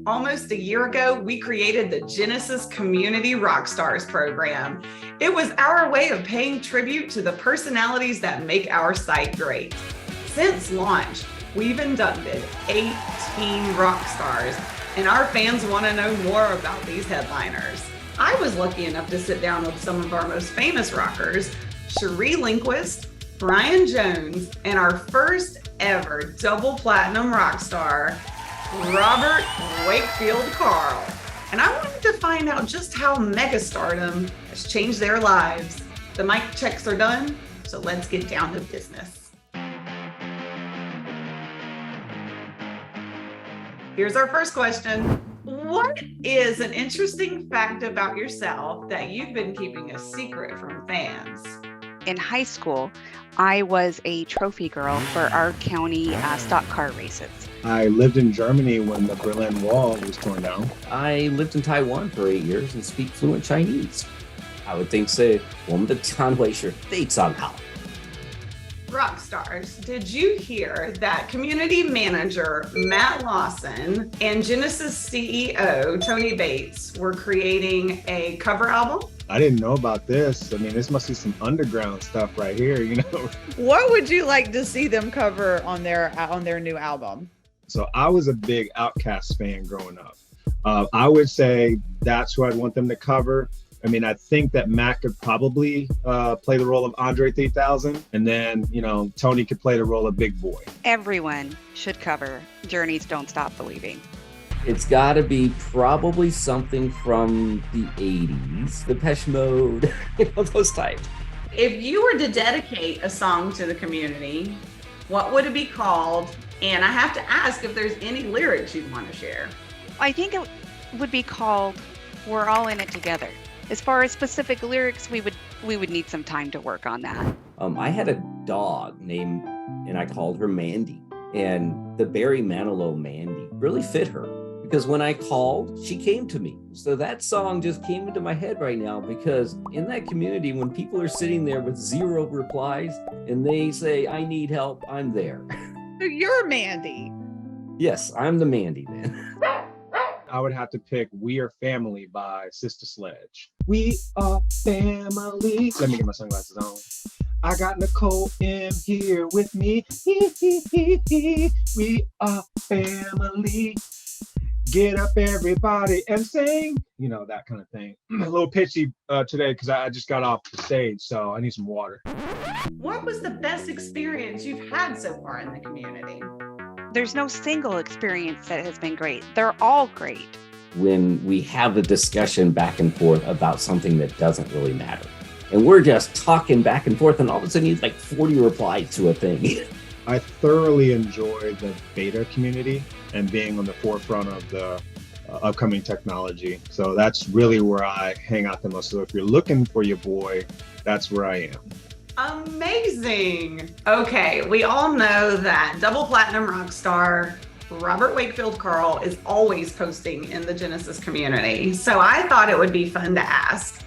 Almost a year ago, we created the Genesys Community Rockstars program. It was our way of paying tribute to the personalities that make our site great. Since launch, we've inducted 18 Rockstars, and our fans want to know more about these headliners. I was lucky enough to sit down with some of our most famous rockers, Cherie Lindquist, Brian Jones, and our first ever double platinum rock star, Robert Wakefield Carl. And I wanted to find out just how megastardom has changed their lives. The mic checks are done, so let's get down to business. Here's our first question. What is an interesting fact about yourself that you've been keeping a secret from fans? In high school, I was a trophy girl for our county stock car races. I lived in Germany when the Berlin Wall was torn down. I lived in Taiwan for 8 years and speak fluent Chinese. I would think say 我们的单位是非常好。 Rockstars, did you hear that community manager Matt Lawson and Genesys CEO Tony Bates were creating a cover album? I didn't know about this. I mean, this must be some underground stuff right here, you know? What would you like to see them cover on their new album? So I was a big Outkast fan growing up. I would say that's who I'd want them to cover. I mean, I think that Matt could probably play the role of Andre 3000, and then, you know, Tony could play the role of Big Boy. Everyone should cover Journey's Don't Stop Believing. It's got to be probably something from the 80s, Depeche Mode, those types. If you were to dedicate a song to the community, what would it be called? And I have to ask if there's any lyrics you'd want to share. I think it would be called We're All in It Together. As far as specific lyrics, we would need some time to work on that. I had a dog named, and I called her Mandy. And the Barry Manilow Mandy really fit her. Because when I called, she came to me. So that song just came into my head right now, because in that community, when people are sitting there with 0 replies and they say, I need help, I'm there. So you're Mandy. Yes, I'm the Mandy then. I would have to pick We Are Family by Sister Sledge. We are family. Let me get my sunglasses on. I got Nicole M here with me. We are family. Get up, everybody, and sing. You know, that kind of thing. I'm a little pitchy today because I just got off the stage, so I need some water. What was the best experience you've had so far in the community? There's no single experience that has been great. They're all great. When we have a discussion back and forth about something that doesn't really matter. And we're just talking back and forth, and all of a sudden you have like 40 replies to a thing. I thoroughly enjoy the beta community and being on the forefront of the upcoming technology. So that's really where I hang out the most. So if you're looking for your boy, that's where I am. Amazing. Okay, we all know that double platinum rock star Robert Wakefield Carl is always posting in the Genesys community. So I thought it would be fun to ask,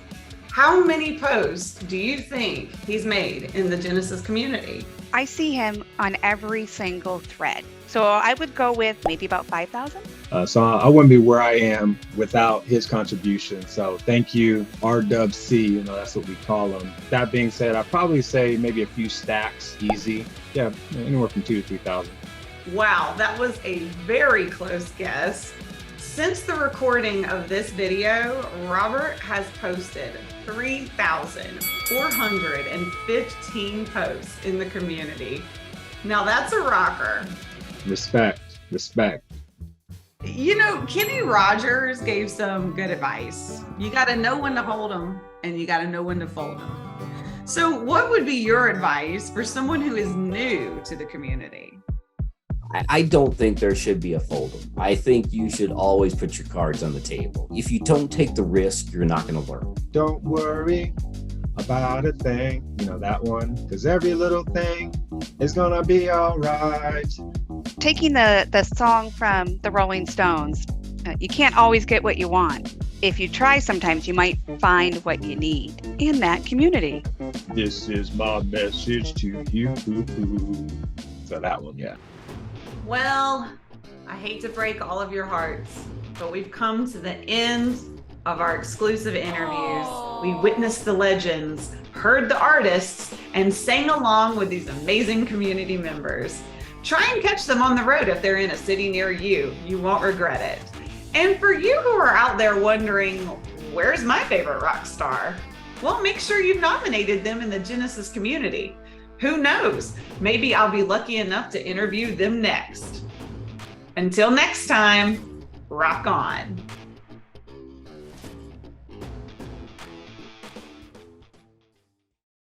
how many posts do you think he's made in the Genesys community? I see him on every single thread. So I would go with maybe about 5,000. So I wouldn't be where I am without his contribution. So thank you, RWC, you know, that's what we call him. That being said, I'd probably say maybe a few stacks, easy. Yeah, anywhere from 2,000 to 3,000. Wow, that was a very close guess. Since the recording of this video, Robert has posted 3,415 posts in the community. Now that's a rocker. Respect. You know, Kenny Rogers gave some good advice. You got to know when to hold them and you got to know when to fold them. So what would be your advice for someone who is new to the community? I don't think there should be a fold'em. I think you should always put your cards on the table. If you don't take the risk, you're not going to learn. Don't worry about a thing, you know that one, because every little thing is going to be all right. Taking the song from the Rolling Stones, you can't always get what you want. If you try, sometimes you might find what you need in that community. This is my message to you. So that one, yeah. Well, I hate to break all of your hearts, But we've come to the end of our exclusive interviews. We witnessed the legends, heard the artists, and sang along with these amazing community members. Try and catch them on the road if they're in a city near you. You won't regret it. And for you who are out there wondering, where's my favorite rock star? Well, make sure you've nominated them in the Genesys community. Who knows? Maybe I'll be lucky enough to interview them next. Until next time, rock on.